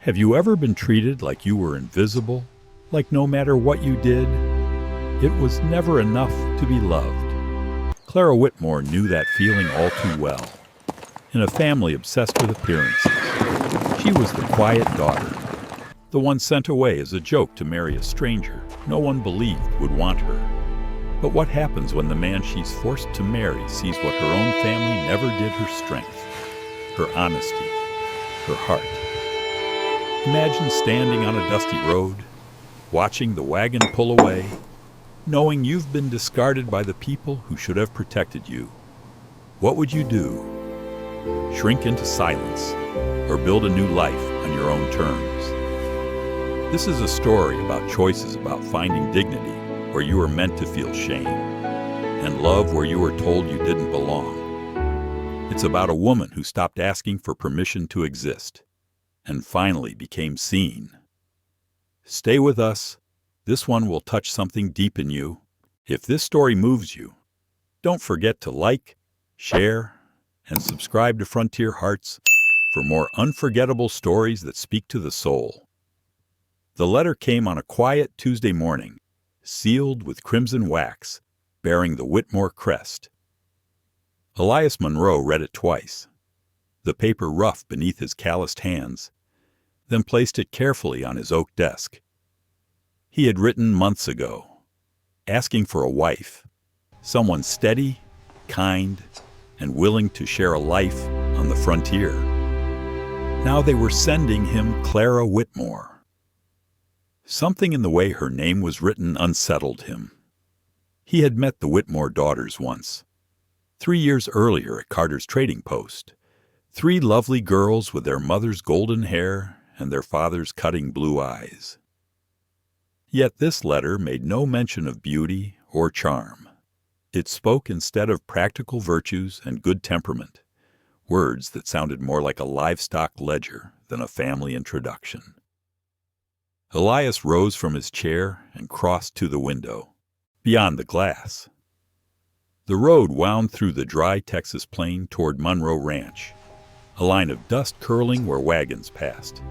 Have you ever been treated like you were invisible? Like no matter what you did, it was never enough to be loved? Clara Whitmore knew that feeling all too well. In a family obsessed with appearances, she was the quiet daughter, the one sent away as a joke to marry a stranger no one believed would want her. But what happens when the man she's forced to marry sees what her own family never did? Her strength, her honesty, her heart. Imagine standing on a dusty road, watching the wagon pull away, knowing you've been discarded by the people who should have protected you. What would you do? Shrink into silence, or build a new life on your own terms? This is a story about choices, about finding dignity where you were meant to feel shame, and love where you were told you didn't belong. It's about a woman who stopped asking for permission to exist, and finally became seen. Stay with us. This one will touch something deep in you. If this story moves you, don't forget to like, share, and subscribe to Frontier Hearts for more unforgettable stories that speak to the soul. The letter came on a quiet Tuesday morning, sealed with crimson wax, bearing the Whitmore crest. Elias Monroe read it twice, the paper rough beneath his calloused hands, then placed it carefully on his oak desk. He had written months ago, asking for a wife, someone steady, kind, and willing to share a life on the frontier. Now they were sending him Clara Whitmore. Something in the way her name was written unsettled him. He had met the Whitmore daughters once, 3 years earlier at Carter's trading post. 3 lovely girls with their mother's golden hair and their father's cutting blue eyes. Yet this letter made no mention of beauty or charm. It spoke instead of practical virtues and good temperament, words that sounded more like a livestock ledger than a family introduction. Elias rose from his chair and crossed to the window, beyond the glass. The road wound through the dry Texas plain toward Monroe Ranch, a line of dust curling where wagons passed.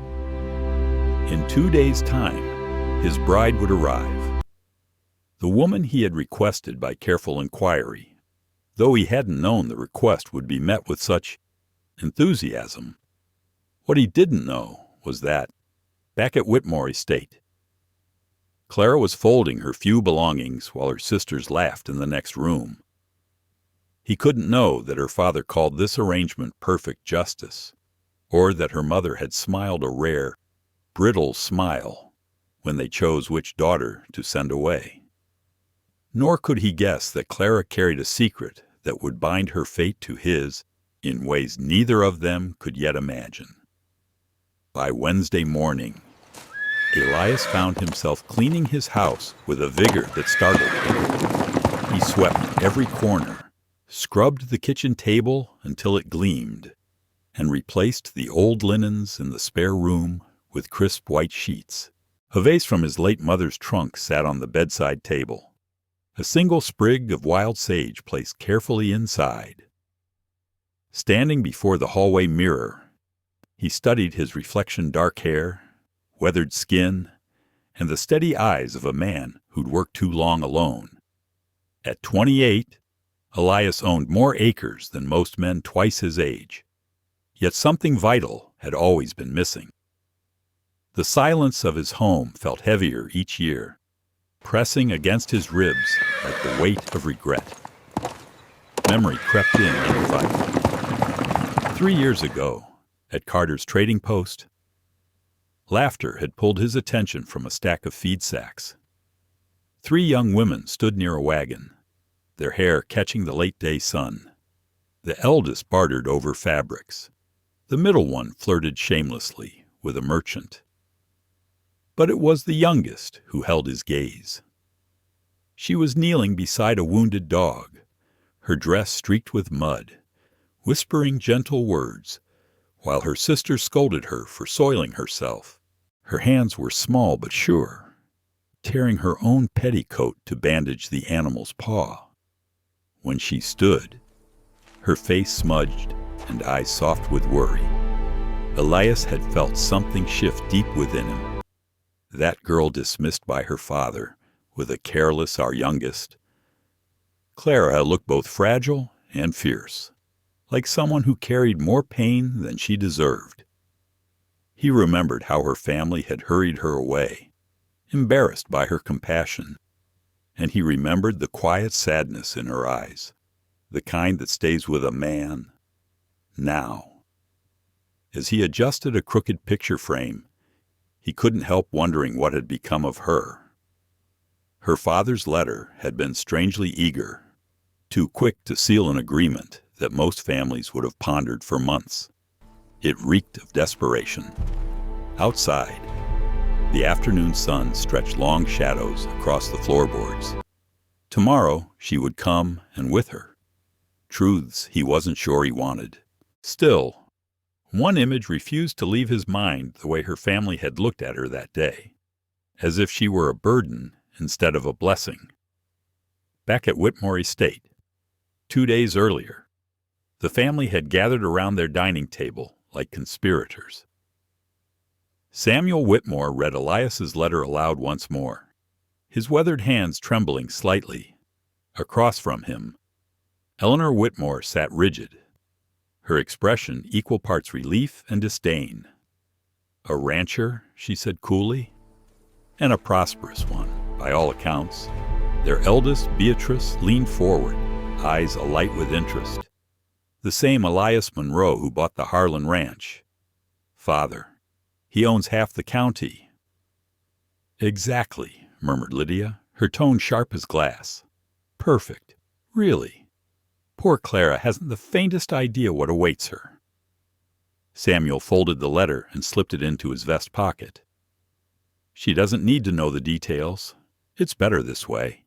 In 2 days' time, his bride would arrive. The woman he had requested by careful inquiry, though he hadn't known the request would be met with such enthusiasm. What he didn't know was that, back at Whitmore Estate, Clara was folding her few belongings while her sisters laughed in the next room. He couldn't know that her father called this arrangement perfect justice, or that her mother had smiled a rare, brittle smile when they chose which daughter to send away. Nor could he guess that Clara carried a secret that would bind her fate to his in ways neither of them could yet imagine. By Wednesday morning, Elias found himself cleaning his house with a vigor that startled him. He swept every corner, scrubbed the kitchen table until it gleamed, and replaced the old linens in the spare room with crisp white sheets. A vase from his late mother's trunk sat on the bedside table, a single sprig of wild sage placed carefully inside. Standing before the hallway mirror, he studied his reflection: dark hair, weathered skin, and the steady eyes of a man who'd worked too long alone. At 28, Elias owned more acres than most men twice his age. Yet something vital had always been missing. The silence of his home felt heavier each year, pressing against his ribs like the weight of regret. Memory crept in uninvited. 3 years ago, at Carter's trading post, laughter had pulled his attention from a stack of feed sacks. 3 young women stood near a wagon, their hair catching the late-day sun. The eldest bartered over fabrics. The middle one flirted shamelessly with a merchant. But it was the youngest who held his gaze. She was kneeling beside a wounded dog, her dress streaked with mud, whispering gentle words, while her sister scolded her for soiling herself. Her hands were small but sure, tearing her own petticoat to bandage the animal's paw. When she stood, her face smudged and eyes soft with worry, Elias had felt something shift deep within him. That girl dismissed by her father, with a careless "our youngest." Clara looked both fragile and fierce, like someone who carried more pain than she deserved. He remembered how her family had hurried her away, embarrassed by her compassion, and he remembered the quiet sadness in her eyes, the kind that stays with a man now. As he adjusted a crooked picture frame, he couldn't help wondering what had become of her. Her father's letter had been strangely eager, too quick to seal an agreement that most families would have pondered for months. It reeked of desperation. Outside, the afternoon sun stretched long shadows across the floorboards. Tomorrow she would come, and with her, truths he wasn't sure he wanted. Still, one image refused to leave his mind, the way her family had looked at her that day, as if she were a burden instead of a blessing. Back at Whitmore Estate, 2 days earlier, the family had gathered around their dining table like conspirators. Samuel Whitmore read Elias's letter aloud once more, his weathered hands trembling slightly. Across from him, Eleanor Whitmore sat rigid, her expression equal parts relief and disdain. "A rancher," she said coolly, "and a prosperous one, by all accounts." Their eldest, Beatrice, leaned forward, eyes alight with interest. "The same Elias Monroe who bought the Harlan Ranch." "Father, he owns half the county." "Exactly," murmured Lydia, her tone sharp as glass. "Perfect. Really. Poor Clara hasn't the faintest idea what awaits her." Samuel folded the letter and slipped it into his vest pocket. "She doesn't need to know the details. It's better this way."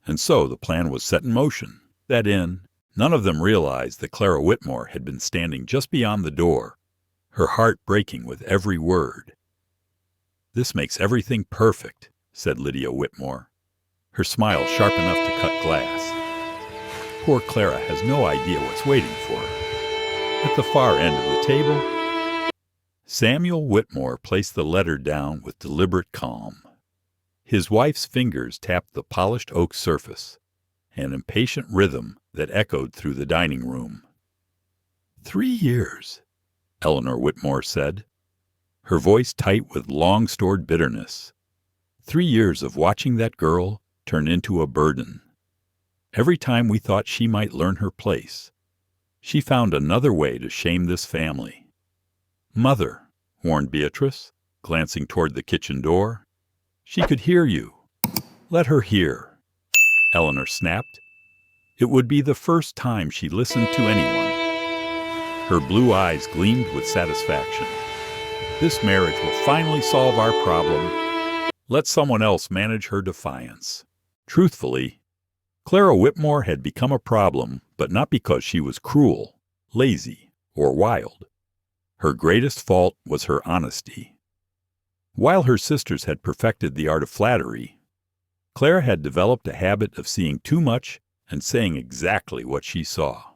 And so the plan was set in motion. That in, none of them realized that Clara Whitmore had been standing just beyond the door, her heart breaking with every word. "This makes everything perfect," said Lydia Whitmore, her smile sharp enough to cut glass. "Poor Clara has no idea what's waiting for her." At the far end of the table, Samuel Whitmore placed the letter down with deliberate calm. His wife's fingers tapped the polished oak surface, an impatient rhythm that echoed through the dining room. 3 years, Eleanor Whitmore said, her voice tight with long-stored bitterness. 3 years of watching that girl turn into a burden. Every time we thought she might learn her place, she found another way to shame this family. "Mother," warned Beatrice, glancing toward the kitchen door. "She could hear you." "Let her hear," Eleanor snapped. It would be the first time she listened to anyone. Her blue eyes gleamed with satisfaction. "This marriage will finally solve our problem. Let someone else manage her defiance." Truthfully, Clara Whitmore had become a problem, but not because she was cruel, lazy, or wild. Her greatest fault was her honesty. While her sisters had perfected the art of flattery, Clara had developed a habit of seeing too much and saying exactly what she saw.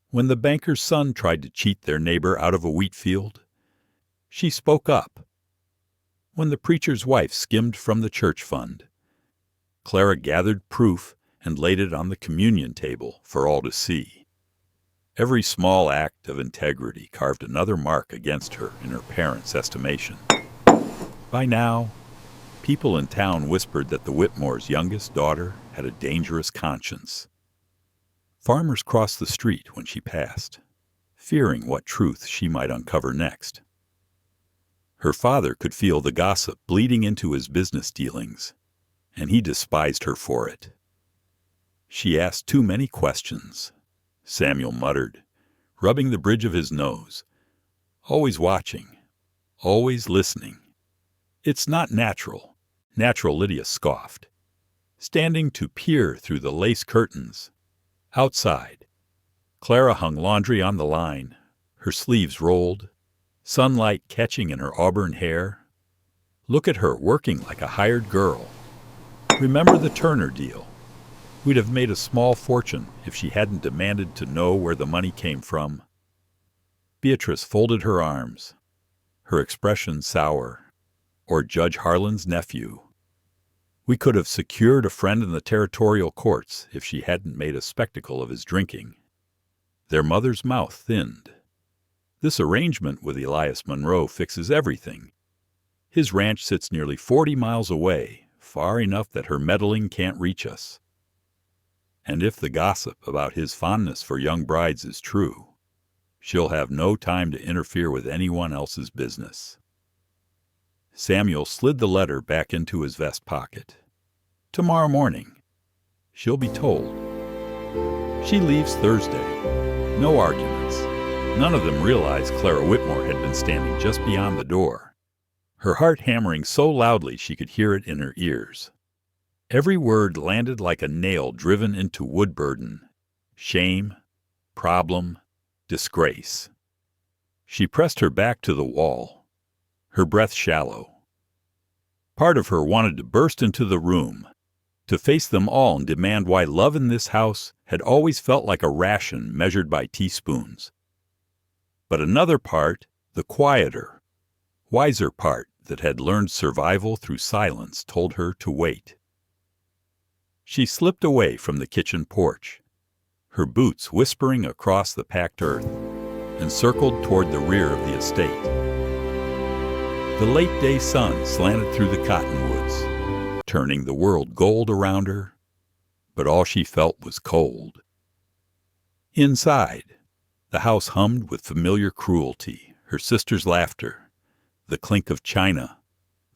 When the banker's son tried to cheat their neighbor out of a wheat field, she spoke up. When the preacher's wife skimmed from the church fund, Clara gathered proof and laid it on the communion table for all to see. Every small act of integrity carved another mark against her in her parents' estimation. By now, people in town whispered that the Whitmore's youngest daughter had a dangerous conscience. Farmers crossed the street when she passed, fearing what truth she might uncover next. Her father could feel the gossip bleeding into his business dealings, and he despised her for it. "She asked too many questions," Samuel muttered, rubbing the bridge of his nose. "Always watching, always listening. It's not natural." Natural, Lydia scoffed, standing to peer through the lace curtains. Outside, Clara hung laundry on the line, her sleeves rolled, sunlight catching in her auburn hair. Look at her working like a hired girl. Remember the Turner deal? We'd have made a small fortune if she hadn't demanded to know where the money came from. Beatrice folded her arms, her expression sour. Or Judge Harlan's nephew. We could have secured a friend in the territorial courts if she hadn't made a spectacle of his drinking. Their mother's mouth thinned. This arrangement with Elias Monroe fixes everything. His ranch sits nearly 40 miles away, far enough that her meddling can't reach us. And if the gossip about his fondness for young brides is true, she'll have no time to interfere with anyone else's business. Samuel slid the letter back into his vest pocket. Tomorrow morning, she'll be told. She leaves Thursday. No arguments. None of them realized Clara Whitmore had been standing just beyond the door, her heart hammering so loudly she could hear it in her ears. Every word landed like a nail driven into wood burden. Shame, problem, disgrace. She pressed her back to the wall, her breath shallow. Part of her wanted to burst into the room, to face them all and demand why love in this house had always felt like a ration measured by teaspoons. But another part, the quieter, wiser part that had learned survival through silence, told her to wait. She slipped away from the kitchen porch, her boots whispering across the packed earth, and circled toward the rear of the estate. The late-day sun slanted through the cottonwoods, turning the world gold around her, but all she felt was cold. Inside, the house hummed with familiar cruelty, her sister's laughter, the clink of china,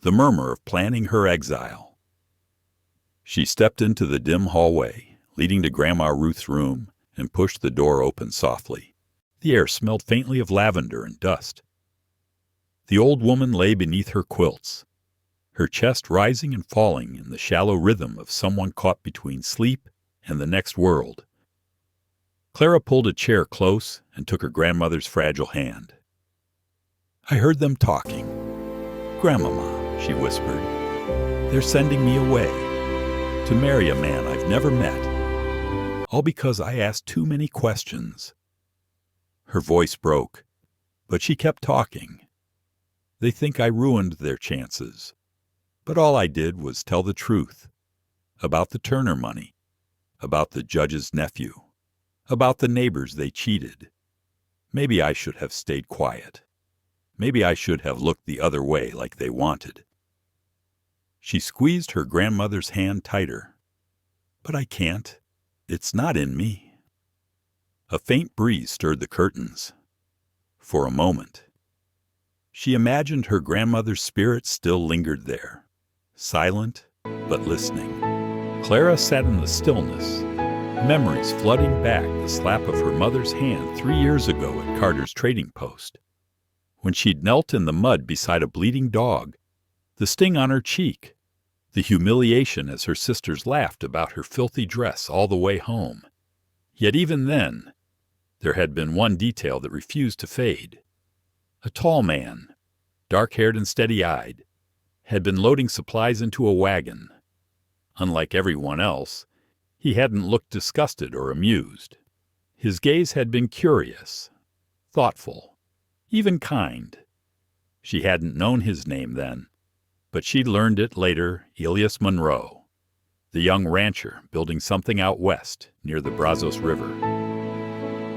the murmur of planning her exile. She stepped into the dim hallway, leading to Grandma Ruth's room, and pushed the door open softly. The air smelled faintly of lavender and dust. The old woman lay beneath her quilts, her chest rising and falling in the shallow rhythm of someone caught between sleep and the next world. Clara pulled a chair close and took her grandmother's fragile hand. "I heard them talking. Grandmama," she whispered, "they're sending me away, to marry a man I've never met, all because I asked too many questions." Her voice broke, but she kept talking. "They think I ruined their chances, but all I did was tell the truth, about the Turner money, about the judge's nephew, about the neighbors they cheated. Maybe I should have stayed quiet. Maybe I should have looked the other way like they wanted." She squeezed her grandmother's hand tighter. "But I can't. It's not in me." A faint breeze stirred the curtains. For a moment, she imagined her grandmother's spirit still lingered there, silent but listening. Clara sat in the stillness, memories flooding back the slap of her mother's hand 3 years ago at Carter's trading post, when she'd knelt in the mud beside a bleeding dog, the sting on her cheek, the humiliation as her sisters laughed about her filthy dress all the way home. Yet even then, there had been one detail that refused to fade. A tall man, dark-haired and steady-eyed, had been loading supplies into a wagon. Unlike everyone else, he hadn't looked disgusted or amused. His gaze had been curious, thoughtful, even kind. She hadn't known his name then, but she'd learned it later. Elias Monroe, the young rancher building something out west near the Brazos River.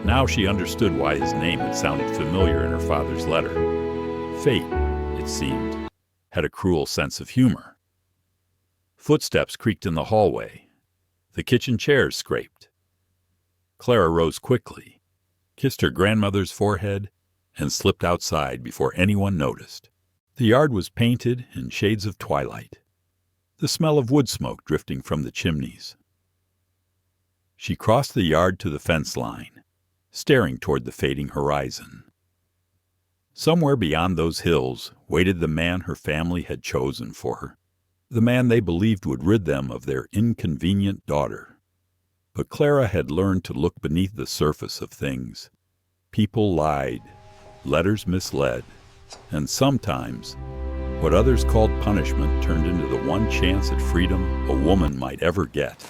Now she understood why his name had sounded familiar in her father's letter. Fate, it seemed, had a cruel sense of humor. Footsteps creaked in the hallway. The kitchen chairs scraped. Clara rose quickly, kissed her grandmother's forehead, and slipped outside before anyone noticed. The yard was painted in shades of twilight, the smell of wood smoke drifting from the chimneys. She crossed the yard to the fence line, staring toward the fading horizon. Somewhere beyond those hills waited the man her family had chosen for her, the man they believed would rid them of their inconvenient daughter. But Clara had learned to look beneath the surface of things. People lied, letters misled, and sometimes what others called punishment turned into the one chance at freedom a woman might ever get.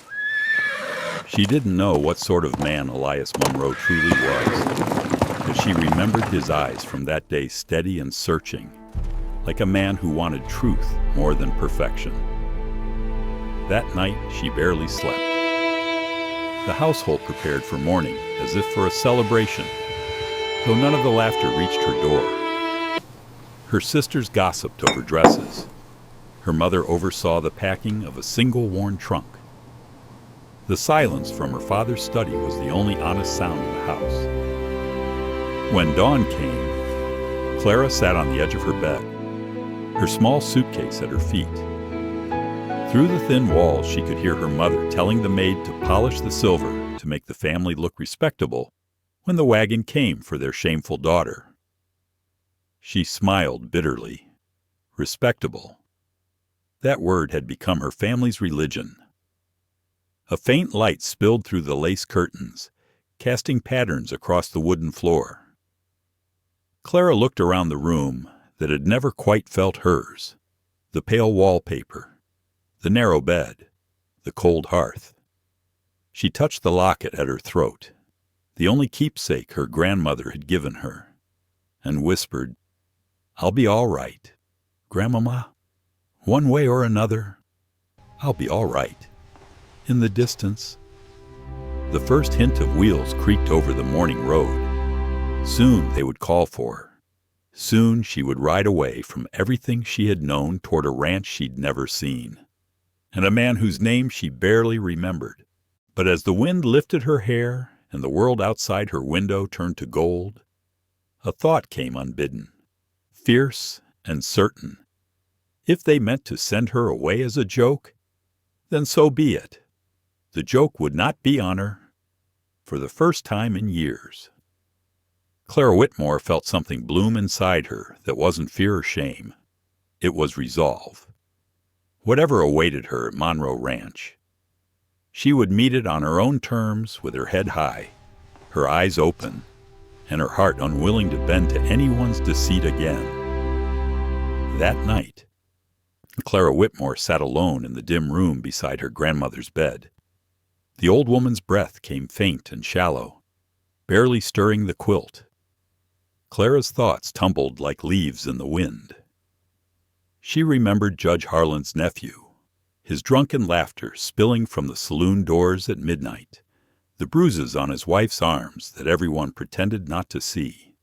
She didn't know what sort of man Elias Monroe truly was, as she remembered his eyes from that day, steady and searching, like a man who wanted truth more than perfection. That night, she barely slept. The household prepared for morning as if for a celebration, though none of the laughter reached her door. Her sisters gossiped over dresses. Her mother oversaw the packing of a single worn trunk. The silence from her father's study was the only honest sound in the house. When dawn came, Clara sat on the edge of her bed, her small suitcase at her feet. Through the thin walls, she could hear her mother telling the maid to polish the silver to make the family look respectable when the wagon came for their shameful daughter. She smiled bitterly. Respectable. That word had become her family's religion. A faint light spilled through the lace curtains, casting patterns across the wooden floor. Clara looked around the room that had never quite felt hers. The pale wallpaper, the narrow bed, the cold hearth. She touched the locket at her throat, the only keepsake her grandmother had given her, and whispered, "I'll be all right, Grandmama. One way or another, I'll be all right." In the distance, the first hint of wheels creaked over the morning road. Soon they would call for her. Soon she would ride away from everything she had known toward a ranch she'd never seen, and a man whose name she barely remembered. But as the wind lifted her hair and the world outside her window turned to gold, a thought came unbidden, fierce and certain. If they meant to send her away as a joke, then so be it. The joke would not be on her, for the first time in years. Clara Whitmore felt something bloom inside her that wasn't fear or shame. It was resolve. Whatever awaited her at Monroe Ranch, she would meet it on her own terms, with her head high, her eyes open, and her heart unwilling to bend to anyone's deceit again. That night, Clara Whitmore sat alone in the dim room beside her grandmother's bed. The old woman's breath came faint and shallow, barely stirring the quilt. Clara's thoughts tumbled like leaves in the wind. She remembered Judge Harlan's nephew, his drunken laughter spilling from the saloon doors at midnight, the bruises on his wife's arms that everyone pretended not to see.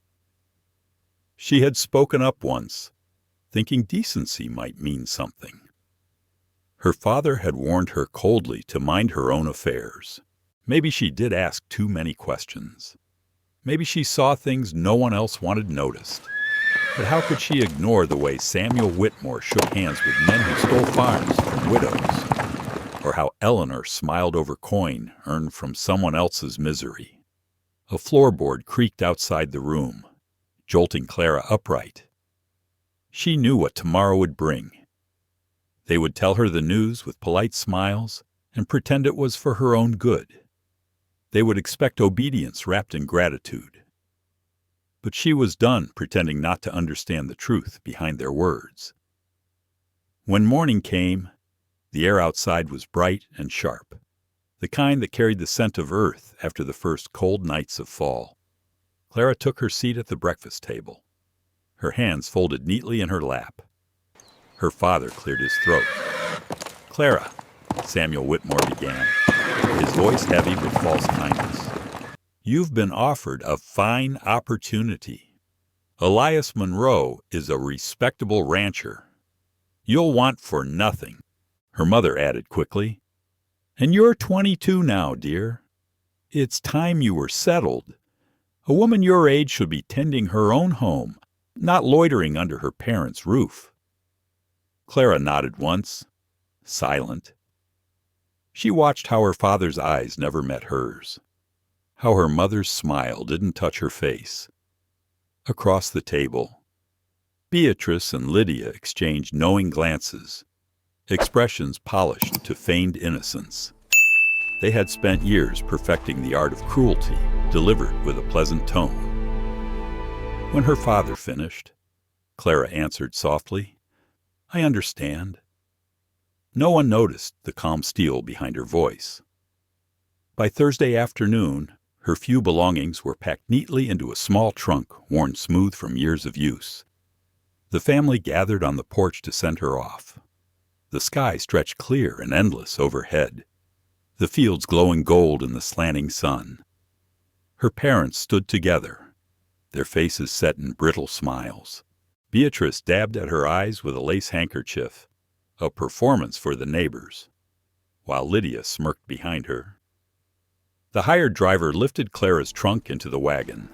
She had spoken up once, thinking decency might mean something. Her father had warned her coldly to mind her own affairs. Maybe she did ask too many questions. Maybe she saw things no one else wanted noticed. But how could she ignore the way Samuel Whitmore shook hands with men who stole farms from widows? Or how Eleanor smiled over coin earned from someone else's misery? A floorboard creaked outside the room, jolting Clara upright. She knew what tomorrow would bring. They would tell her the news with polite smiles and pretend it was for her own good. They would expect obedience wrapped in gratitude. But she was done pretending not to understand the truth behind their words. When morning came, the air outside was bright and sharp, the kind that carried the scent of earth after the first cold nights of fall. Clara took her seat at the breakfast table, her hands folded neatly in her lap. Her father cleared his throat. "Clara," Samuel Whitmore began, his voice heavy with false kindness, "you've been offered a fine opportunity. Elias Monroe is a respectable rancher. You'll want for nothing," her mother added quickly. "And you're 22 now, dear. It's time you were settled. A woman your age should be tending her own home, not loitering under her parents' roof." Clara nodded once, silent. She watched how her father's eyes never met hers, how her mother's smile didn't touch her face. Across the table, Beatrice and Lydia exchanged knowing glances, expressions polished to feigned innocence. They had spent years perfecting the art of cruelty, delivered with a pleasant tone. When her father finished, Clara answered softly, "I understand." No one noticed the calm steel behind her voice. By Thursday afternoon, Her few belongings were packed neatly into a small trunk worn smooth from years of use. The family gathered on the porch to send her off. The sky stretched clear and endless overhead, the fields glowing gold in the slanting sun. Her parents stood together, their faces set in brittle smiles. Beatrice dabbed at her eyes with a lace handkerchief, a performance for the neighbors, while Lydia smirked behind her. The hired driver lifted Clara's trunk into the wagon.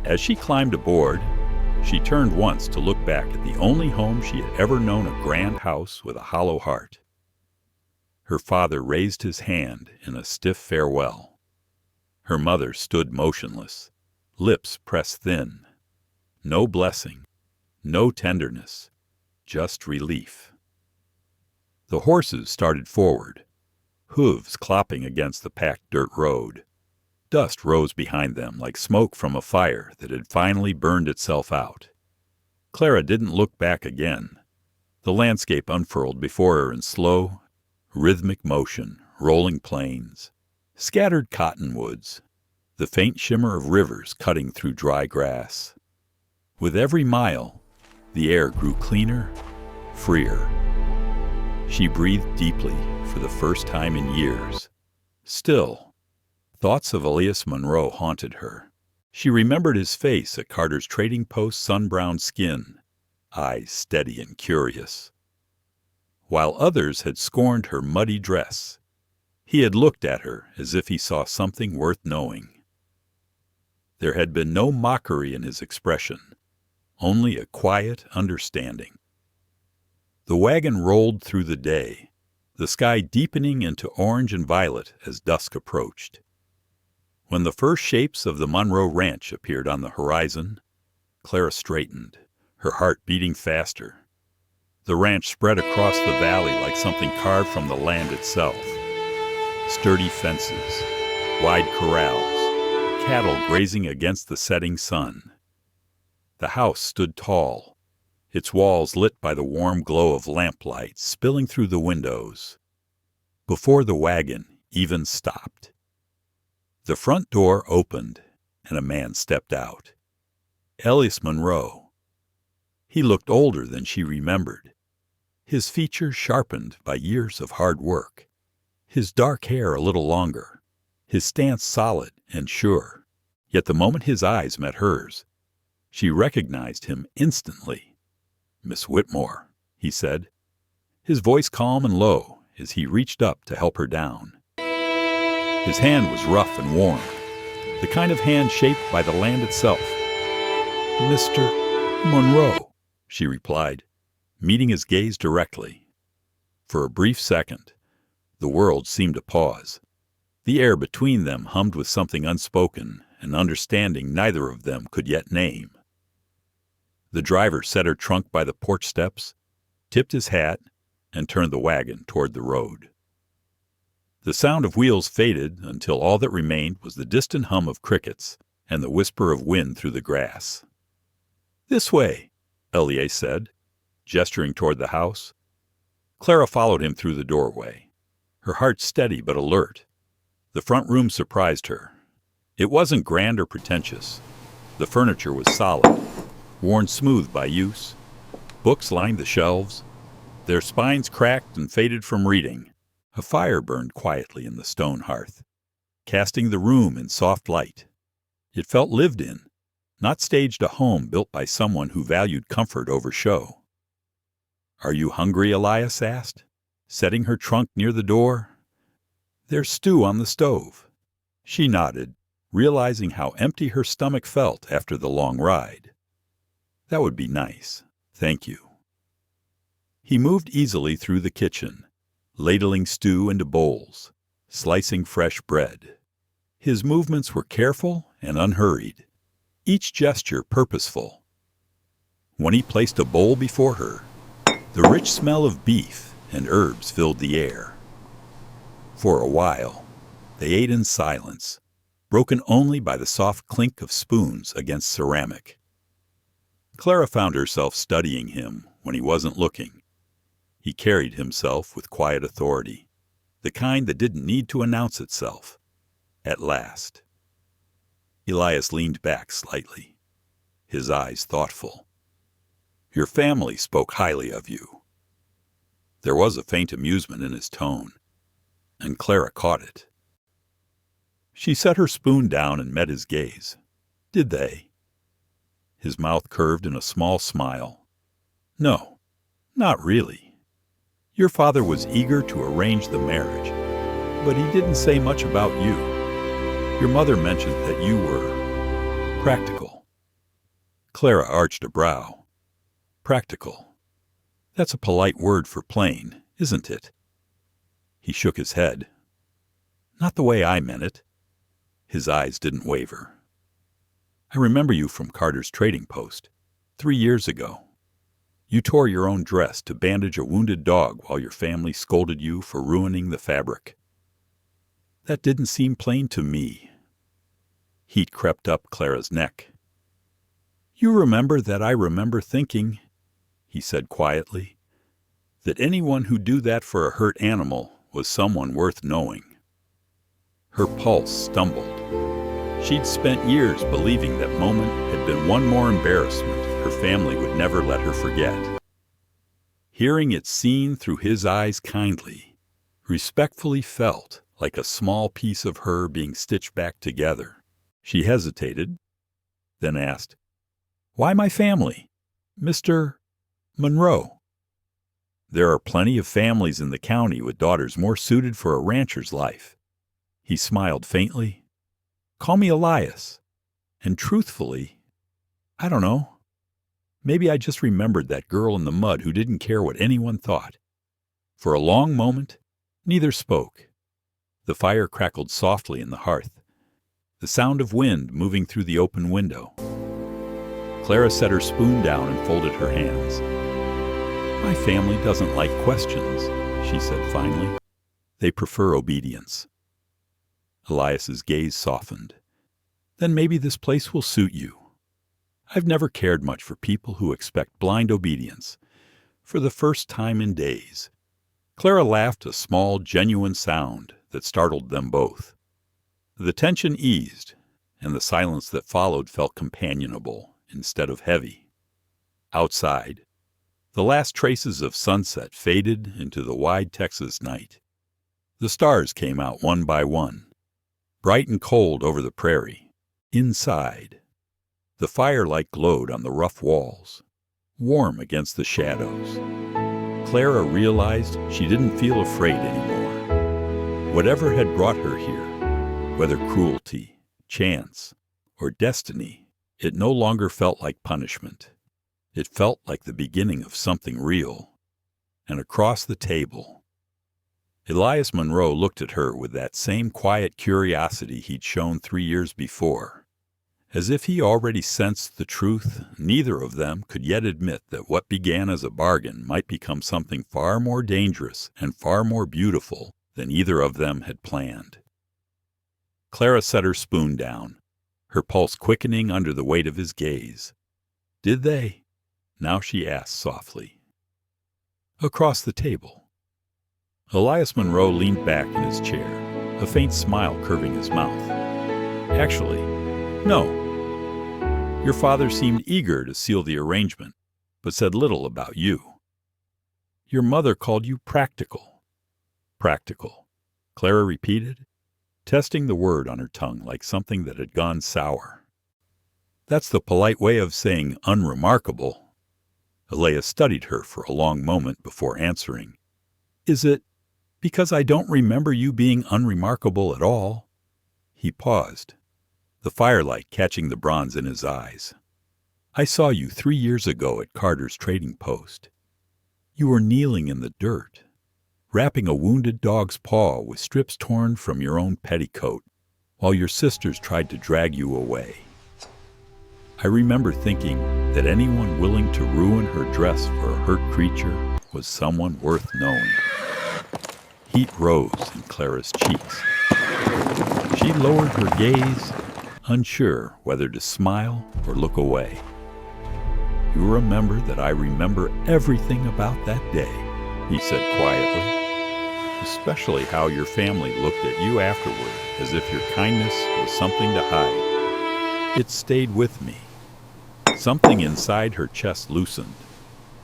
As she climbed aboard, she turned once to look back at the only home she had ever known, a grand house with a hollow heart. Her father raised his hand in a stiff farewell. Her mother stood motionless, lips pressed thin. No blessing, no tenderness, just relief. The horses started forward, hooves clopping against the packed dirt road. Dust rose behind them like smoke from a fire that had finally burned itself out. Clara didn't look back again. The landscape unfurled before her in slow, rhythmic motion, rolling plains, scattered cottonwoods, the faint shimmer of rivers cutting through dry grass. With every mile, the air grew cleaner, freer. She breathed deeply for the first time in years. Still, thoughts of Elias Monroe haunted her. She remembered his face at Carter's trading post, sun-browned skin, eyes steady and curious. While others had scorned her muddy dress, he had looked at her as if he saw something worth knowing. There had been no mockery in his expression, only a quiet understanding. The wagon rolled through the day, the sky deepening into orange and violet as dusk approached. When the first shapes of the Monroe Ranch appeared on the horizon, Clara straightened, her heart beating faster. The ranch spread across the valley like something carved from the land itself. Sturdy fences, wide corrals, cattle grazing against the setting sun. The house stood tall, its walls lit by the warm glow of lamplight spilling through the windows. Before the wagon even stopped, the front door opened and a man stepped out. Elias Monroe. He looked older than she remembered, his features sharpened by years of hard work, his dark hair a little longer, his stance solid and sure. Yet the moment his eyes met hers, she recognized him instantly. "Miss Whitmore," he said, his voice calm and low as he reached up to help her down. His hand was rough and warm, the kind of hand shaped by the land itself. "Mr. Monroe," she replied, meeting his gaze directly. For a brief second, the world seemed to pause. The air between them hummed with something unspoken, an understanding neither of them could yet name. The driver set her trunk by the porch steps, tipped his hat, and turned the wagon toward the road. The sound of wheels faded until all that remained was the distant hum of crickets and the whisper of wind through the grass. "This way," Elias said, gesturing toward the house. Clara followed him through the doorway, her heart steady but alert. The front room surprised her. It wasn't grand or pretentious. The furniture was solid, worn smooth by use. Books lined the shelves, their spines cracked and faded from reading. A fire burned quietly in the stone hearth, casting the room in soft light. It felt lived in, not staged, a home built by someone who valued comfort over show. "Are you hungry?" Elias asked, setting her trunk near the door. "There's stew on the stove." She nodded, realizing how empty her stomach felt after the long ride. "That would be nice, thank you." He moved easily through the kitchen, ladling stew into bowls, slicing fresh bread. His movements were careful and unhurried, each gesture purposeful. When he placed a bowl before her, the rich smell of beef and herbs filled the air. For a while, they ate in silence, broken only by the soft clink of spoons against ceramic. Clara found herself studying him when he wasn't looking. He carried himself with quiet authority, the kind that didn't need to announce itself. At last, Elias leaned back slightly, his eyes thoughtful. Your family spoke highly of you. There was a faint amusement in his tone, and Clara caught it. She set her spoon down and met his gaze. Did they? His mouth curved in a small smile. No, not really. Your father was eager to arrange the marriage, but he didn't say much about you. Your mother mentioned that you were practical. Clara arched a brow. Practical. That's a polite word for plain, isn't it? He shook his head. Not the way I meant it. His eyes didn't waver. I remember you from Carter's trading post, 3 years ago. You tore your own dress to bandage a wounded dog while your family scolded you for ruining the fabric. That didn't seem plain to me. Heat crept up Clara's neck. You remember that I remember thinking, he said quietly, that anyone who'd do that for a hurt animal was someone worth knowing. Her pulse stumbled. She'd spent years believing that moment had been one more embarrassment her family would never let her forget. Hearing it seen through his eyes kindly, respectfully felt like a small piece of her being stitched back together. She hesitated, then asked, Why my family? Mr. Monroe. There are plenty of families in the county with daughters more suited for a rancher's life. He smiled faintly. Call me Elias. And truthfully, I don't know. Maybe I just remembered that girl in the mud who didn't care what anyone thought. For a long moment, neither spoke. The fire crackled softly in the hearth, the sound of wind moving through the open window. Clara set her spoon down and folded her hands. My family doesn't like questions, she said finally. They prefer obedience. Elias's gaze softened. Then maybe this place will suit you. I've never cared much for people who expect blind obedience. For the first time in days, Clara laughed a small, genuine sound that startled them both. The tension eased, and the silence that followed felt companionable instead of heavy. Outside, the last traces of sunset faded into the wide Texas night. The stars came out one by one, bright and cold over the prairie. Inside, the firelight glowed on the rough walls, warm against the shadows. Clara realized she didn't feel afraid anymore. Whatever had brought her here, whether cruelty, chance, or destiny, it no longer felt like punishment. It felt like the beginning of something real. And across the table, Elias Monroe looked at her with that same quiet curiosity he'd shown 3 years before. As if he already sensed the truth, neither of them could yet admit that what began as a bargain might become something far more dangerous and far more beautiful than either of them had planned. Clara set her spoon down, her pulse quickening under the weight of his gaze. Did they? Now she asked softly. Across the table. Elias Monroe leaned back in his chair, a faint smile curving his mouth. Actually, no. Your father seemed eager to seal the arrangement, but said little about you. Your mother called you practical. Practical, Clara repeated, testing the word on her tongue like something that had gone sour. That's the polite way of saying unremarkable. Elias studied her for a long moment before answering. Is it because I don't remember you being unremarkable at all? He paused, the firelight catching the bronze in his eyes. I saw you 3 years ago at Carter's trading post. You were kneeling in the dirt, wrapping a wounded dog's paw with strips torn from your own petticoat, while your sisters tried to drag you away. I remember thinking that anyone willing to ruin her dress for a hurt creature was someone worth knowing. Heat rose in Clara's cheeks. She lowered her gaze, unsure whether to smile or look away. You remember that I remember everything about that day, he said quietly, especially how your family looked at you afterward as if your kindness was something to hide. It stayed with me. Something inside her chest loosened,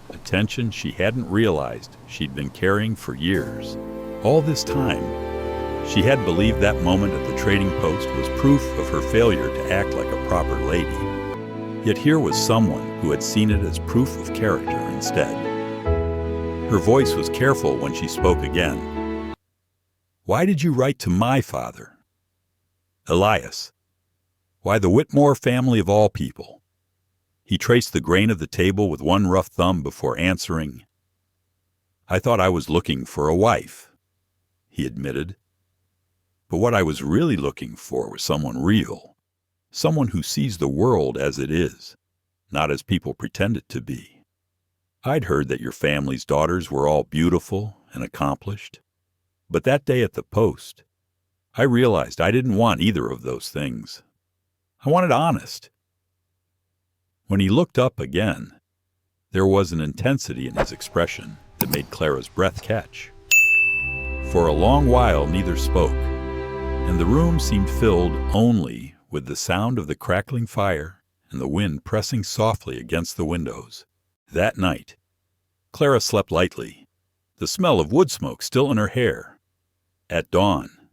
a tension she hadn't realized she'd been carrying for years. All this time, she had believed that moment at the trading post was proof of her failure to act like a proper lady. Yet here was someone who had seen it as proof of character instead. Her voice was careful when she spoke again. "Why did you write to my father?" "Elias. Why the Whitmore family of all people?" He traced the grain of the table with one rough thumb before answering. "I thought I was looking for a wife," he admitted. "But what I was really looking for was someone real, someone who sees the world as it is, not as people pretend it to be. I'd heard that your family's daughters were all beautiful and accomplished, but that day at the post, I realized I didn't want either of those things. I wanted honest." When he looked up again, there was an intensity in his expression that made Clara's breath catch. For a long while neither spoke, and the room seemed filled only with the sound of the crackling fire and the wind pressing softly against the windows. That night, Clara slept lightly, the smell of wood smoke still in her hair. At dawn,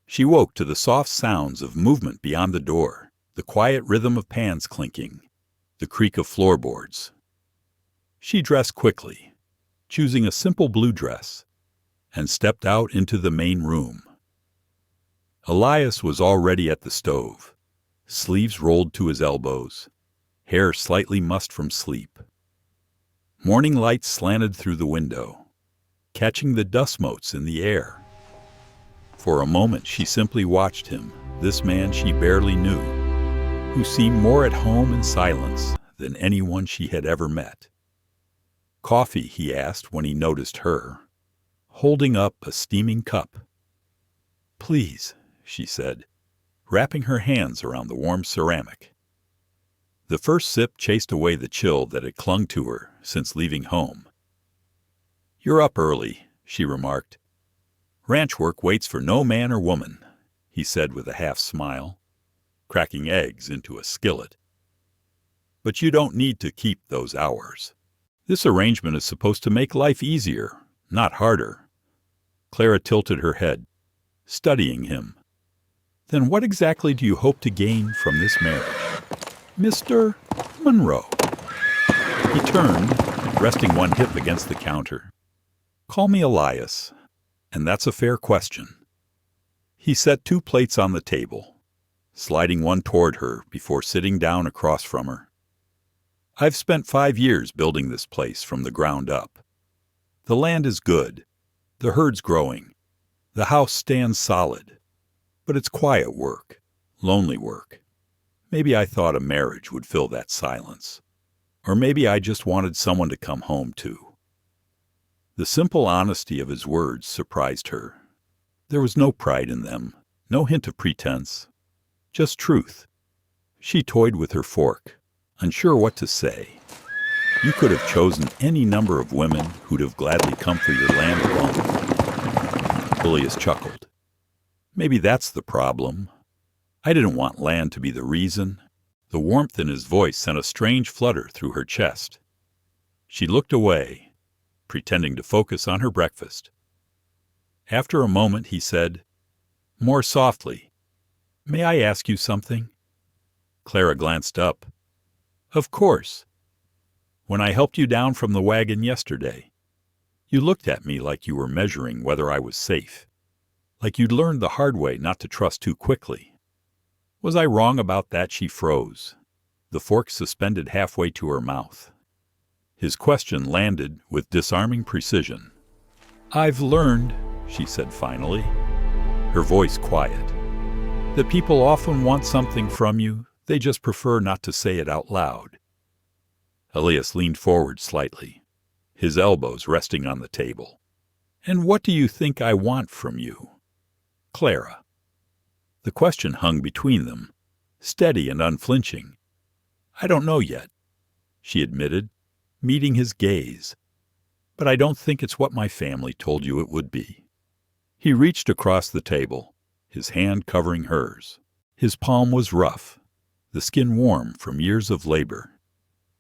she woke to the soft sounds of movement beyond the door, the quiet rhythm of pans clinking, the creak of floorboards. She dressed quickly, choosing a simple blue dress, and stepped out into the main room. Elias was already at the stove, sleeves rolled to his elbows, hair slightly mussed from sleep. Morning light slanted through the window, catching the dust motes in the air. For a moment she simply watched him, this man she barely knew, who seemed more at home in silence than anyone she had ever met. "Coffee?" he asked when he noticed her, holding up a steaming cup. "Please," she said, wrapping her hands around the warm ceramic. The first sip chased away the chill that had clung to her since leaving home. "You're up early," she remarked. "Ranch work waits for no man or woman," he said with a half smile, cracking eggs into a skillet. "But you don't need to keep those hours. This arrangement is supposed to make life easier, not harder." Clara tilted her head, studying him. "Then what exactly do you hope to gain from this marriage, Mr. Monroe?" He turned, resting one hip against the counter. "Call me Elias, and that's a fair question." He set 2 plates on the table, sliding one toward her before sitting down across from her. "I've spent 5 years building this place from the ground up. The land is good, the herd's growing, the house stands solid, but it's quiet work, lonely work. Maybe I thought a marriage would fill that silence, or maybe I just wanted someone to come home to." The simple honesty of his words surprised her. There was no pride in them, no hint of pretense, just truth. She toyed with her fork, unsure what to say. "You could have chosen any number of women who'd have gladly come for your land alone." Elias chuckled. "Maybe that's the problem. I didn't want land to be the reason." The warmth in his voice sent a strange flutter through her chest. She looked away, pretending to focus on her breakfast. After a moment he said, more softly, "May I ask you something?" Clara glanced up. "Of course. When I helped you down from the wagon yesterday, you looked at me like you were measuring whether I was safe, like you'd learned the hard way not to trust too quickly. Was I wrong about that?" She froze, the fork suspended halfway to her mouth. His question landed with disarming precision. "I've learned," she said finally, her voice quiet, "that people often want something from you, they just prefer not to say it out loud." Elias leaned forward slightly, his elbows resting on the table. "And what do you think I want from you, Clara?" The question hung between them, steady and unflinching. "I don't know yet," she admitted, meeting his gaze. "But I don't think it's what my family told you it would be." He reached across the table, his hand covering hers. His palm was rough, the skin warm from years of labor.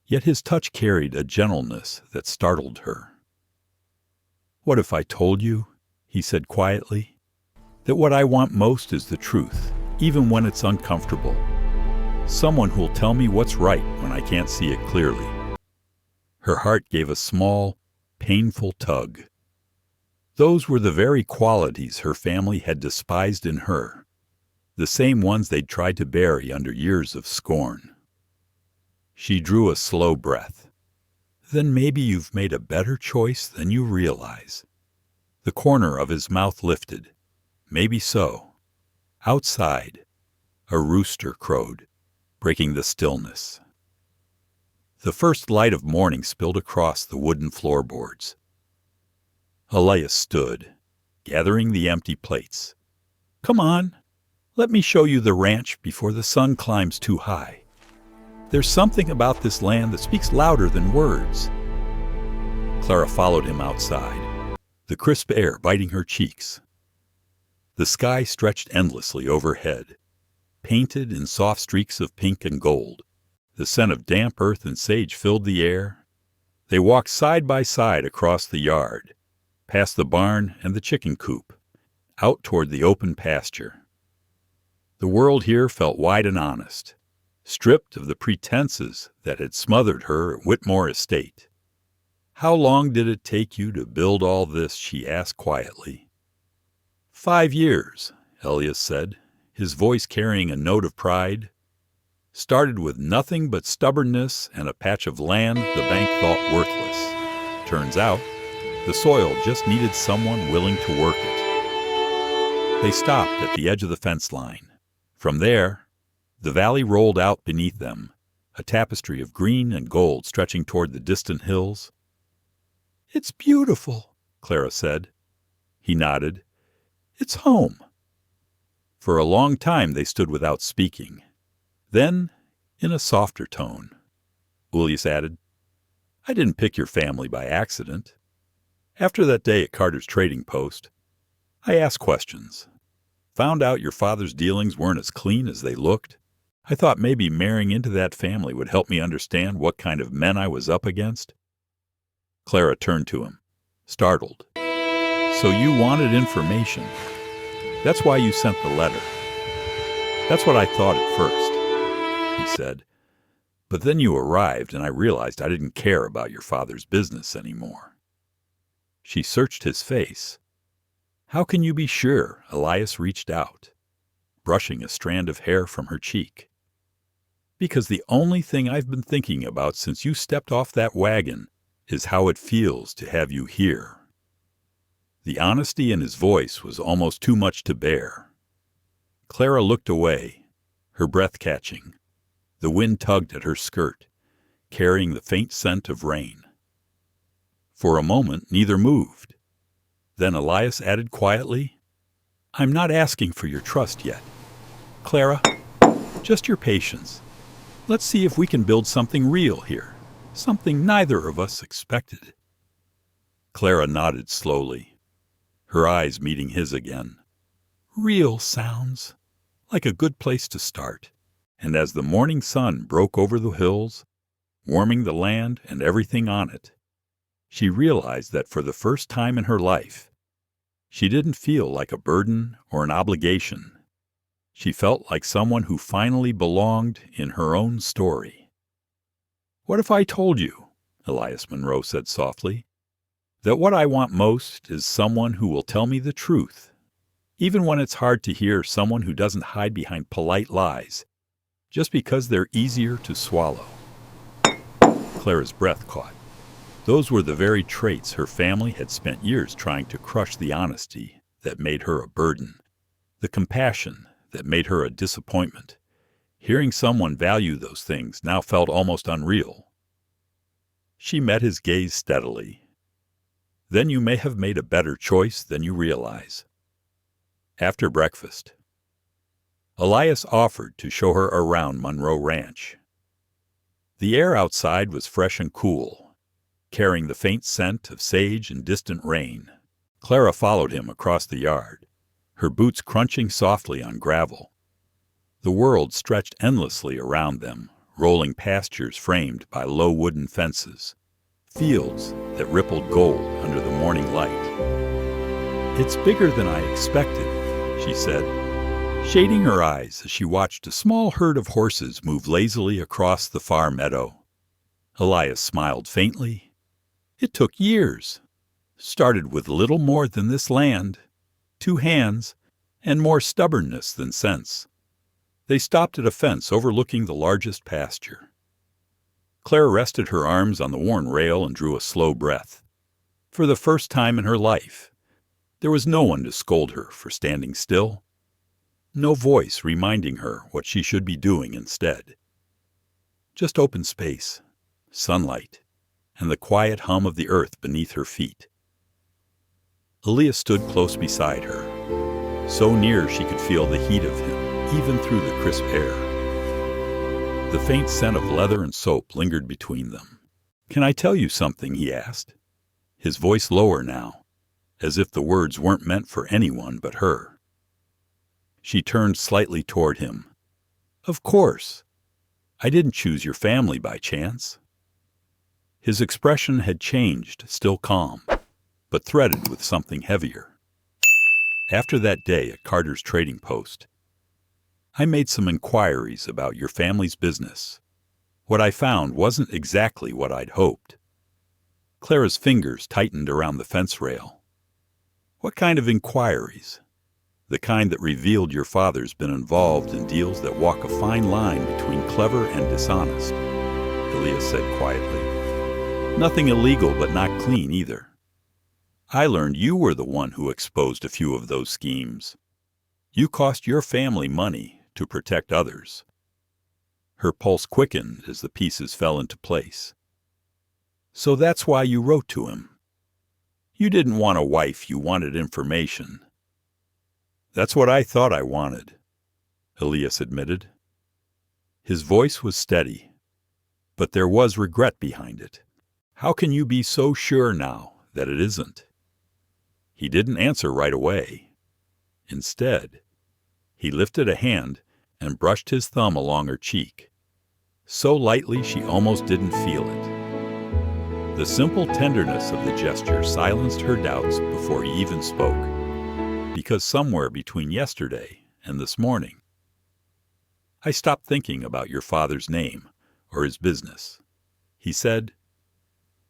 Yet his touch carried a gentleness that startled her. "What if I told you," he said quietly, "that what I want most is the truth, even when it's uncomfortable? Someone who'll tell me what's right when I can't see it clearly." Her heart gave a small, painful tug. Those were the very qualities her family had despised in her, the same ones they'd tried to bury under years of scorn. She drew a slow breath. "Then maybe you've made a better choice than you realize." The corner of his mouth lifted. Maybe so. Outside, a rooster crowed, breaking the stillness. The first light of morning spilled across the wooden floorboards. Elias stood, gathering the empty plates. "Come on, let me show you the ranch before the sun climbs too high. There's something about this land that speaks louder than words." Clara followed him outside, the crisp air biting her cheeks. The sky stretched endlessly overhead, painted in soft streaks of pink and gold. The scent of damp earth and sage filled the air. They walked side by side across the yard, past the barn and the chicken coop, out toward the open pasture. The world here felt wide and honest, stripped of the pretenses that had smothered her at Whitmore Estate. "How long did it take you to build all this?" she asked quietly. 5 years, Elias said, his voice carrying a note of pride. "Started with nothing but stubbornness and a patch of land the bank thought worthless. Turns out, the soil just needed someone willing to work it." They stopped at the edge of the fence line. From there, the valley rolled out beneath them, a tapestry of green and gold stretching toward the distant hills. "It's beautiful," Clara said. He nodded. "It's home." For a long time they stood without speaking. Then, in a softer tone, Elias added, "I didn't pick your family by accident. After that day at Carter's trading post, I asked questions. Found out your father's dealings weren't as clean as they looked. I thought maybe marrying into that family would help me understand what kind of men I was up against." Clara turned to him, startled. "So you wanted information. That's why you sent the letter." "That's what I thought at first," he said. "But then you arrived and I realized I didn't care about your father's business anymore." She searched his face. "How can you be sure?" Elias reached out, brushing a strand of hair from her cheek. "Because the only thing I've been thinking about since you stepped off that wagon is how it feels to have you here." The honesty in his voice was almost too much to bear. Clara looked away, her breath catching. The wind tugged at her skirt, carrying the faint scent of rain. For a moment, neither moved. Then Elias added quietly, "I'm not asking for your trust yet. Clara, just your patience. Let's see if we can build something real here, something neither of us expected." Clara nodded slowly, her eyes meeting his again. "Real sounds like a good place to start." And as the morning sun broke over the hills, warming the land and everything on it, she realized that for the first time in her life, she didn't feel like a burden or an obligation. She felt like someone who finally belonged in her own story. "What if I told you," Elias Monroe said softly, "that what I want most is someone who will tell me the truth, even when it's hard to hear someone who doesn't hide behind polite lies, just because they're easier to swallow?" Clara's breath caught. Those were the very traits her family had spent years trying to crush: the honesty that made her a burden, the compassion that made her a disappointment. Hearing someone value those things now felt almost unreal. She met his gaze steadily. "Then you may have made a better choice than you realize." After breakfast, Elias offered to show her around Monroe Ranch. The air outside was fresh and cool, carrying the faint scent of sage and distant rain. Clara followed him across the yard, her boots crunching softly on gravel. The world stretched endlessly around them, rolling pastures framed by low wooden fences, fields that rippled gold under the morning light. "It's bigger than I expected," she said, shading her eyes as she watched a small herd of horses move lazily across the far meadow. Elias smiled faintly. "It took years. Started with little more than this land, 2 hands, and more stubbornness than sense." They stopped at a fence overlooking the largest pasture. Clara rested her arms on the worn rail and drew a slow breath. For the first time in her life, there was no one to scold her for standing still, no voice reminding her what she should be doing instead. Just open space, sunlight, and the quiet hum of the earth beneath her feet. Elias stood close beside her, so near she could feel the heat of him, even through the crisp air. The faint scent of leather and soap lingered between them. "Can I tell you something?" he asked, his voice lower now, as if the words weren't meant for anyone but her. She turned slightly toward him. "Of course. I didn't choose your family by chance." His expression had changed, still calm, but threaded with something heavier. "After that day at Carter's trading post, I made some inquiries about your family's business. What I found wasn't exactly what I'd hoped." Clara's fingers tightened around the fence rail. "What kind of inquiries?" "The kind that revealed your father's been involved in deals that walk a fine line between clever and dishonest," Elias said quietly. "Nothing illegal, but not clean either. I learned you were the one who exposed a few of those schemes. You cost your family money to protect others." Her pulse quickened as the pieces fell into place. "So that's why you wrote to him. You didn't want a wife, you wanted information." "That's what I thought I wanted," Elias admitted. His voice was steady, but there was regret behind it. "How can you be so sure now that it isn't?" He didn't answer right away. Instead, he lifted a hand and brushed his thumb along her cheek, so lightly she almost didn't feel it. The simple tenderness of the gesture silenced her doubts before he even spoke, because somewhere between yesterday and this morning, "I stopped thinking about your father's name or his business," he said.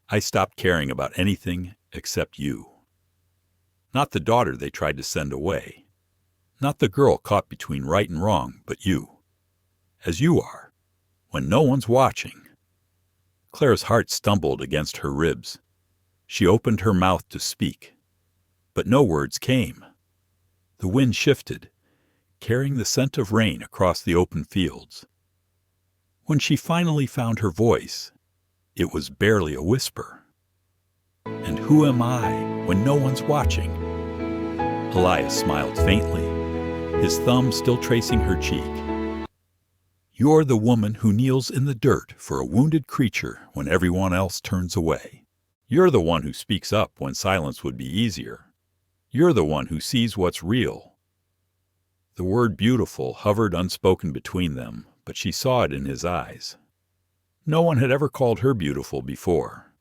"I stopped caring about anything except you. Not the daughter they tried to send away. Not the girl caught between right and wrong, but you. As you are, when no one's watching." Clara's heart stumbled against her ribs. She opened her mouth to speak, but no words came. The wind shifted, carrying the scent of rain across the open fields. When she finally found her voice, it was barely a whisper. "And who am I when no one's watching?" Elias smiled faintly, his thumb still tracing her cheek. "You're the woman who kneels in the dirt for a wounded creature when everyone else turns away. You're the one who speaks up when silence would be easier. You're the one who sees what's real." The word beautiful hovered unspoken between them, but she saw it in his eyes. No one had ever called her beautiful before.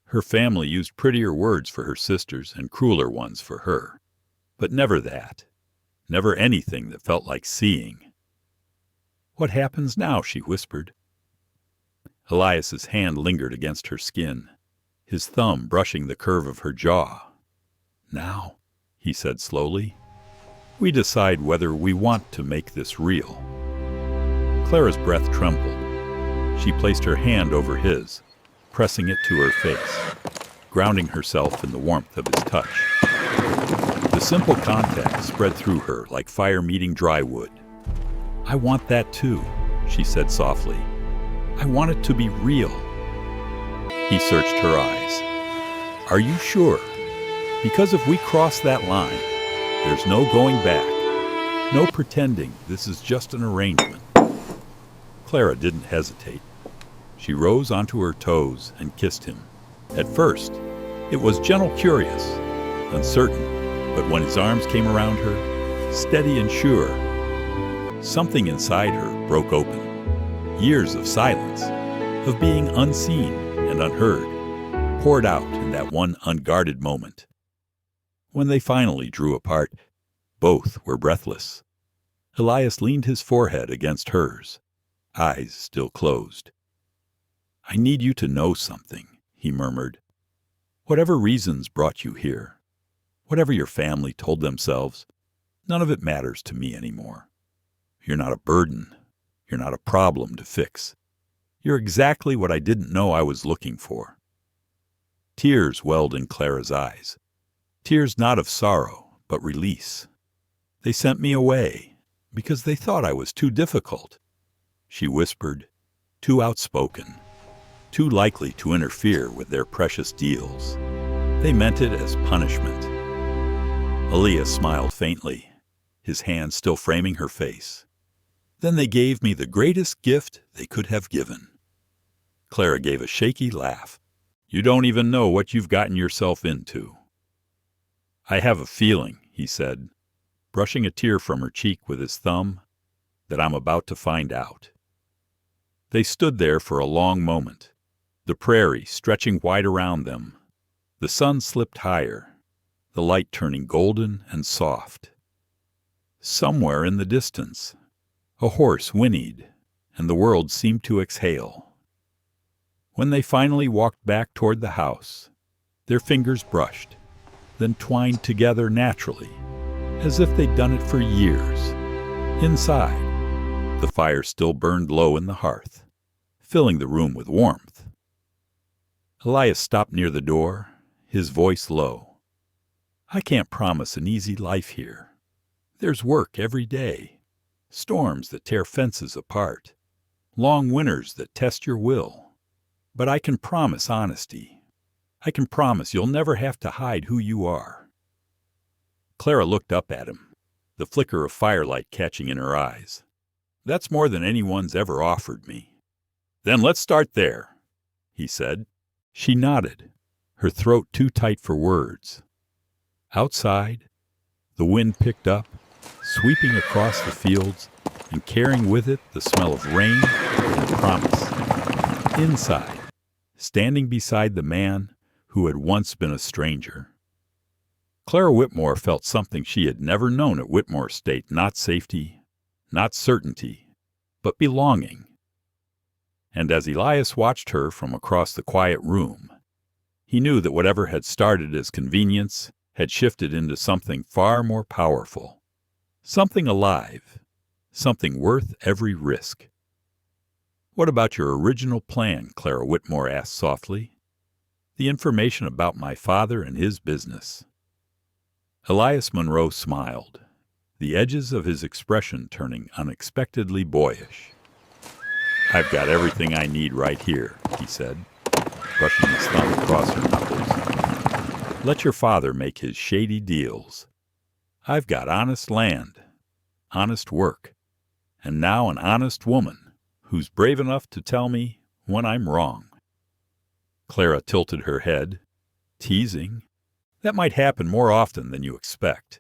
Her family used prettier words for her sisters and crueler ones for her, but never that. Never anything that felt like seeing. "What happens now?" she whispered. Elias's hand lingered against her skin, his thumb brushing the curve of her jaw. "Now," he said slowly, "we decide whether we want to make this real." Clara's breath trembled. She placed her hand over his, pressing it to her face, grounding herself in the warmth of his touch. The simple contact spread through her like fire meeting dry wood. "I want that too," she said softly. "I want it to be real." He searched her eyes. "Are you sure? Because if we cross that line, there's no going back. No pretending this is just an arrangement." Clara didn't hesitate. She rose onto her toes and kissed him. At first, it was gentle, curious, uncertain, but when his arms came around her, steady and sure, Something inside her broke open. Years of silence, of being unseen and unheard, poured out in that one unguarded moment. When they finally drew apart, both were breathless. Elias leaned his forehead against hers, eyes still closed. "I need you to know something," he murmured. "Whatever reasons brought you here, whatever your family told themselves, none of it matters to me anymore. You're not a burden. You're not a problem to fix. You're exactly what I didn't know I was looking for." Tears welled in Clara's eyes. Tears not of sorrow, but release. "They sent me away because they thought I was too difficult," she whispered, "too outspoken, too likely to interfere with their precious deals. They meant it as punishment." Elias smiled faintly, his hand still framing her face. "Then they gave me the greatest gift they could have given." Clara gave a shaky laugh. "You don't even know what you've gotten yourself into." "I have a feeling," he said, brushing a tear from her cheek with his thumb, "that I'm about to find out." They stood there for a long moment, the prairie stretching wide around them. The sun slipped higher, the light turning golden and soft. Somewhere in the distance, a horse whinnied, and the world seemed to exhale. When they finally walked back toward the house, their fingers brushed, then twined together naturally, as if they'd done it for years. Inside, the fire still burned low in the hearth, filling the room with warmth. Elias stopped near the door, his voice low. "I can't promise an easy life here. There's work every day, storms that tear fences apart, long winters that test your will. But I can promise honesty. I can promise you'll never have to hide who you are." Clara looked up at him, the flicker of firelight catching in her eyes. "That's more than anyone's ever offered me." "Then let's start there," he said. She nodded, her throat too tight for words. Outside, the wind picked up, sweeping across the fields and carrying with it the smell of rain and promise. Inside, standing beside the man who had once been a stranger, Clara Whitmore felt something she had never known at Whitmore Estate, not safety, not certainty, but belonging. And as Elias watched her from across the quiet room, he knew that whatever had started as convenience had shifted into something far more powerful, something alive, something worth every risk. "What about your original plan?" Clara Whitmore asked softly. "The information about my father and his business." Elias Monroe smiled, the edges of his expression turning unexpectedly boyish. "I've got everything I need right here," he said, brushing his thumb across her knuckles. "Let your father make his shady deals. I've got honest land, honest work, and now an honest woman who's brave enough to tell me when I'm wrong." Clara tilted her head, teasing. "That might happen more often than you expect."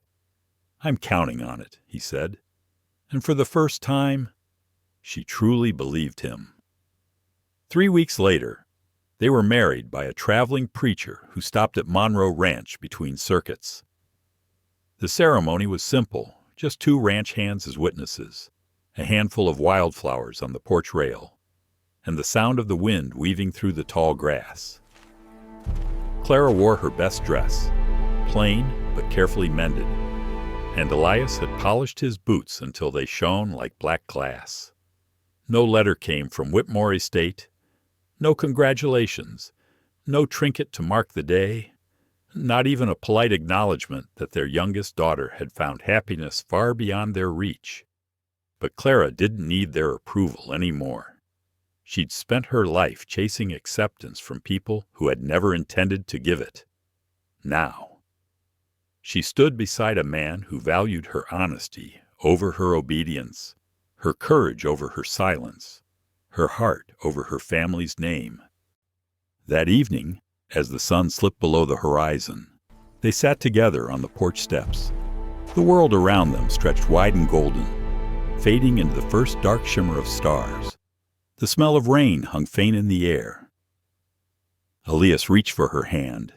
"I'm counting on it," he said, and for the first time, she truly believed him. 3 weeks later, they were married by a traveling preacher who stopped at Monroe Ranch between circuits. The ceremony was simple, just 2 ranch hands as witnesses, a handful of wildflowers on the porch rail, and the sound of the wind weaving through the tall grass. Clara wore her best dress, plain but carefully mended, and Elias had polished his boots until they shone like black glass. No letter came from Whitmore Estate, no congratulations, no trinket to mark the day, not even a polite acknowledgement that their youngest daughter had found happiness far beyond their reach. But Clara didn't need their approval anymore. She'd spent her life chasing acceptance from people who had never intended to give it. Now, she stood beside a man who valued her honesty over her obedience, her courage over her silence, her heart over her family's name. That evening, as the sun slipped below the horizon, they sat together on the porch steps. The world around them stretched wide and golden, fading into the first dark shimmer of stars. The smell of rain hung faint in the air. Elias reached for her hand,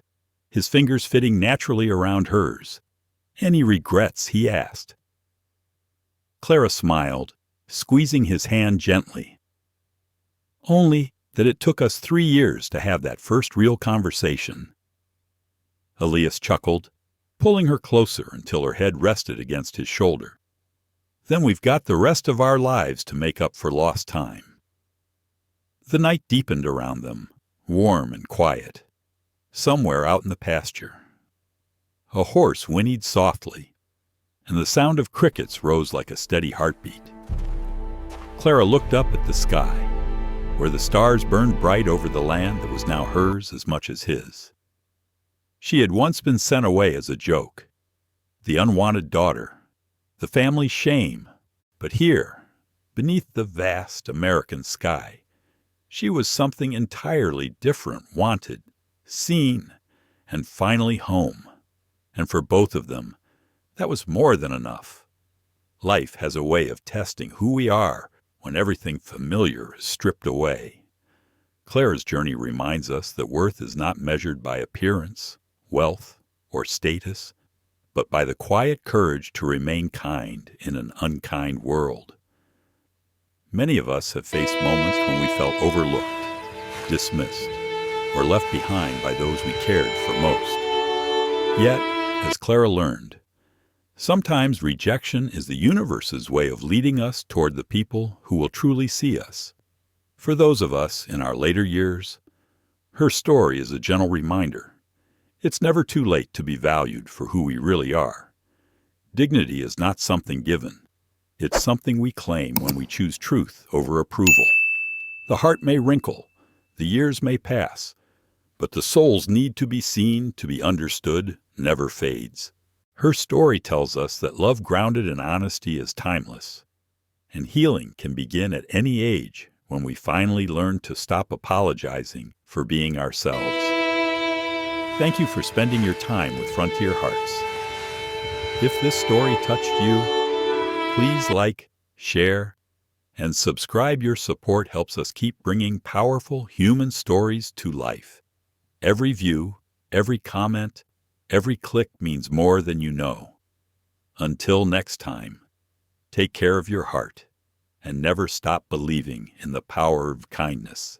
his fingers fitting naturally around hers. "Any regrets?" he asked. Clara smiled, squeezing his hand gently. "Only that it took us 3 years to have that first real conversation." Elias chuckled, pulling her closer until her head rested against his shoulder. "Then we've got the rest of our lives to make up for lost time." The night deepened around them, warm and quiet. Somewhere out in the pasture, a horse whinnied softly, and the sound of crickets rose like a steady heartbeat. Clara looked up at the sky, where the stars burned bright over the land that was now hers as much as his. She had once been sent away as a joke, the unwanted daughter, the family shame, but here, beneath the vast American sky, she was something entirely different, wanted, seen, and finally home. And for both of them, that was more than enough. Life has a way of testing who we are when everything familiar is stripped away. Clara's journey reminds us that worth is not measured by appearance, wealth, or status, but by the quiet courage to remain kind in an unkind world. Many of us have faced moments when we felt overlooked, dismissed, or left behind by those we cared for most. Yet, as Clara learned, sometimes rejection is the universe's way of leading us toward the people who will truly see us. For those of us in our later years, her story is a gentle reminder. It's never too late to be valued for who we really are. Dignity is not something given. It's something we claim when we choose truth over approval. The heart may wrinkle, the years may pass, but the soul's need to be seen, to be understood, never fades. Her story tells us that love grounded in honesty is timeless, and healing can begin at any age when we finally learn to stop apologizing for being ourselves. Thank you for spending your time with Frontier Hearts. If this story touched you, please like, share, and subscribe. Your support helps us keep bringing powerful human stories to life. Every view, every comment, every click means more than you know. Until next time, take care of your heart and never stop believing in the power of kindness.